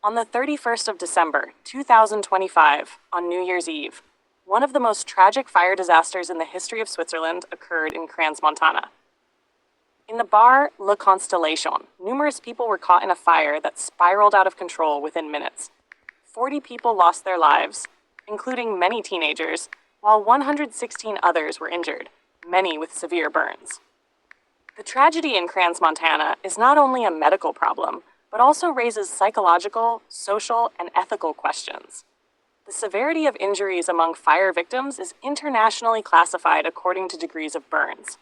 On the 31st of December, 2025, on New Year's Eve, one of the most tragic fire disasters in the history of Switzerland occurred in Crans-Montana. In the bar La Constellation, numerous people were caught in a fire that spiraled out of control within minutes. 40 people lost their lives, including many teenagers, while 116 others were injured, many with severe burns. The tragedy in Crans-Montana is not only a medical problem, but also raises psychological, social, and ethical questions. The severity of injuries among fire victims is internationally classified according to degrees of burns.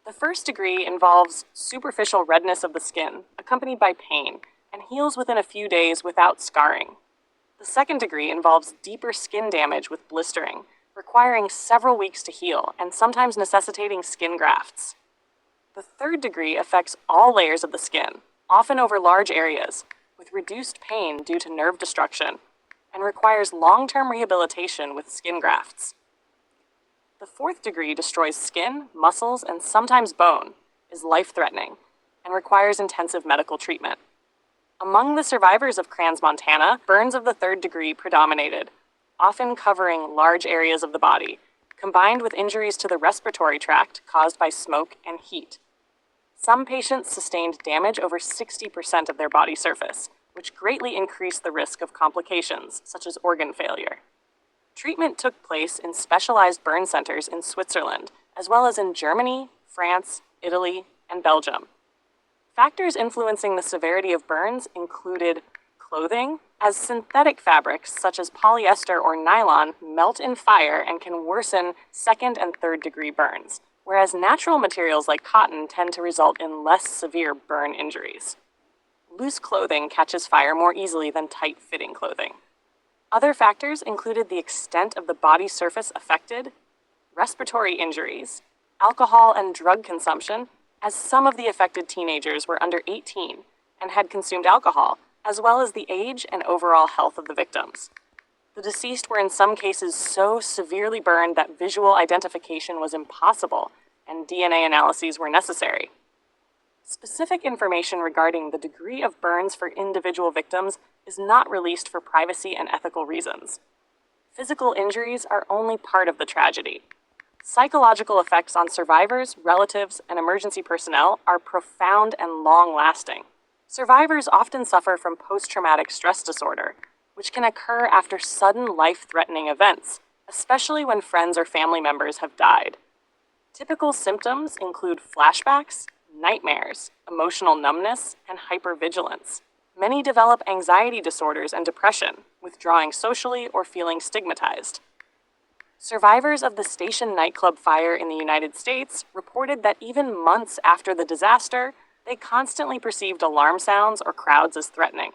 The first degree involves superficial redness of the skin, accompanied by pain, and heals within a few days without scarring. The second degree involves deeper skin damage with blistering, requiring several weeks to heal and sometimes necessitating skin grafts. The third degree affects all layers of the skin, often over large areas, with reduced pain due to nerve destruction, and requires long-term rehabilitation with skin grafts. The fourth degree destroys skin, muscles, and sometimes bone, is life-threatening, and requires intensive medical treatment. Among the survivors of Crans-Montana, burns of the third degree predominated, often covering large areas of the body, combined with injuries to the respiratory tract caused by smoke and heat. Some patients sustained damage over 60% of their body surface, which greatly increased the risk of complications, such as organ failure. Treatment took place in specialized burn centers in Switzerland, as well as in Germany, France, Italy, and Belgium. Factors influencing the severity of burns included clothing, as synthetic fabrics such as polyester or nylon melt in fire and can worsen second and third degree burns, whereas natural materials like cotton tend to result in less severe burn injuries. Loose clothing catches fire more easily than tight-fitting clothing. Other factors included the extent of the body surface affected, respiratory injuries, alcohol and drug consumption, as some of the affected teenagers were under 18 and had consumed alcohol, as well as the age and overall health of the victims. The deceased were in some cases so severely burned that visual identification was impossible and DNA analyses were necessary. Specific information regarding the degree of burns for individual victims is not released for privacy and ethical reasons. Physical injuries are only part of the tragedy. Psychological effects on survivors, relatives, and emergency personnel are profound and long-lasting. Survivors often suffer from post-traumatic stress disorder, which can occur after sudden life-threatening events, especially when friends or family members have died. Typical symptoms include flashbacks, nightmares, emotional numbness, and hypervigilance. Many develop anxiety disorders and depression, withdrawing socially or feeling stigmatized. Survivors of the Station Nightclub fire in the United States reported that even months after the disaster, they constantly perceived alarm sounds or crowds as threatening.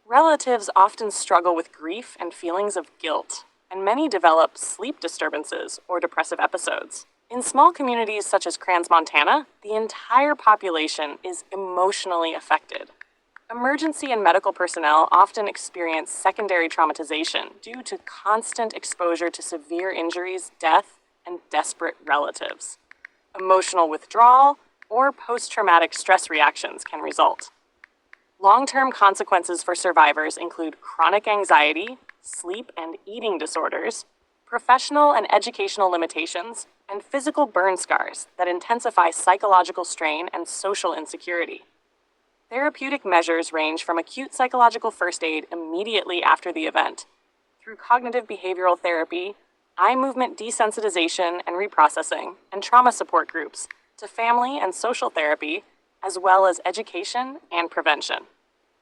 Relatives often struggle with grief and feelings of guilt, and many develop sleep disturbances or depressive episodes. In small communities such as Crans-Montana, the entire population is emotionally affected. Emergency and medical personnel often experience secondary traumatization due to constant exposure to severe injuries, death, and desperate relatives. Emotional withdrawal or post-traumatic stress reactions can result. Long-term consequences for survivors include chronic anxiety, sleep and eating disorders, professional and educational limitations, and physical burn scars that intensify psychological strain and social insecurity. Therapeutic measures range from acute psychological first aid immediately after the event, through cognitive behavioral therapy, eye movement desensitization and reprocessing, and trauma support groups, to family and social therapy, as well as education and prevention.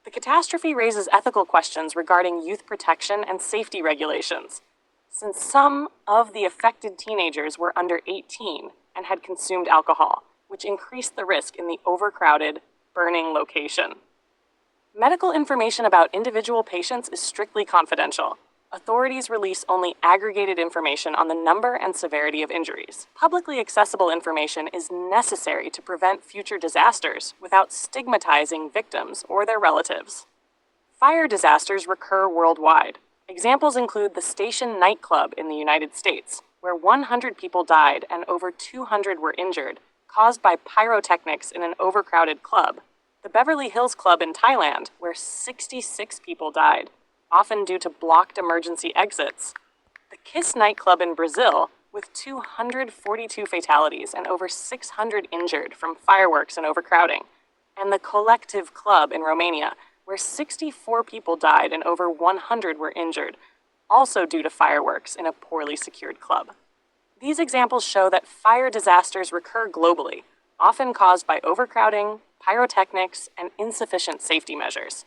The catastrophe raises ethical questions regarding youth protection and safety regulations, since some of the affected teenagers were under 18 and had consumed alcohol, which increased the risk in the overcrowded, burning location. Medical information about individual patients is strictly confidential. Authorities release only aggregated information on the number and severity of injuries. Publicly accessible information is necessary to prevent future disasters without stigmatizing victims or their relatives. Fire disasters recur worldwide. Examples include the Station Nightclub in the United States, where 100 people died and over 200 were injured, caused by pyrotechnics in an overcrowded club, The Beverly Hills Club in Thailand, where 66 people died, often due to blocked emergency exits. The Kiss nightclub in Brazil, with 242 fatalities and over 600 injured from fireworks and overcrowding. And the Colectiv club in Romania, where 64 people died and over 100 were injured, also due to fireworks in a poorly secured club. These examples show that fire disasters recur globally, often caused by overcrowding, pyrotechnics, and insufficient safety measures.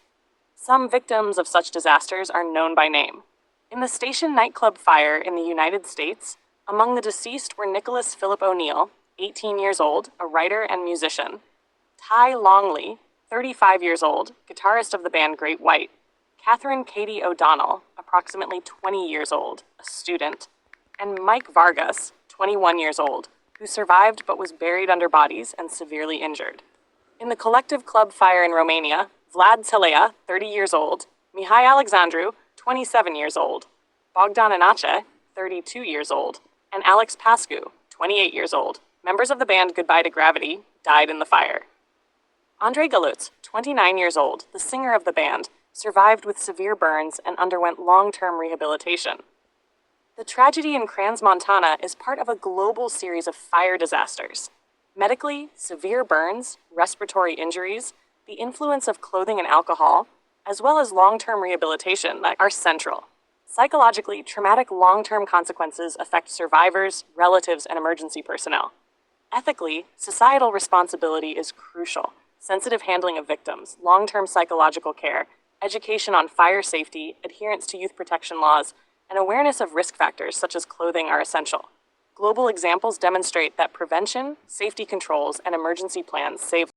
Some victims of such disasters are known by name. In the Station nightclub fire in the United States, among the deceased were Nicholas Philip O'Neill, 18 years old, a writer and musician; Ty Longley, 35 years old, guitarist of the band Great White; Catherine Katie O'Donnell, approximately 20 years old, a student; and Mike Vargas, 21 years old, who survived but was buried under bodies and severely injured. In the Colectiv club fire in Romania, Vlad Telea, 30 years old, Mihai Alexandru, 27 years old, Bogdan Anache, 32 years old, and Alex Pascu, 28 years old, members of the band Goodbye to Gravity, died in the fire. Andrei Galutz, 29 years old, the singer of the band, survived with severe burns and underwent long-term rehabilitation. The tragedy in Crans-Montana is part of a global series of fire disasters. Medically, severe burns, respiratory injuries, the influence of clothing and alcohol, as well as long-term rehabilitation are central. Psychologically, traumatic long-term consequences affect survivors, relatives, and emergency personnel. Ethically, societal responsibility is crucial. Sensitive handling of victims, long-term psychological care, education on fire safety, adherence to youth protection laws, and awareness of risk factors such as clothing are essential. Global examples demonstrate that prevention, safety controls, and emergency plans save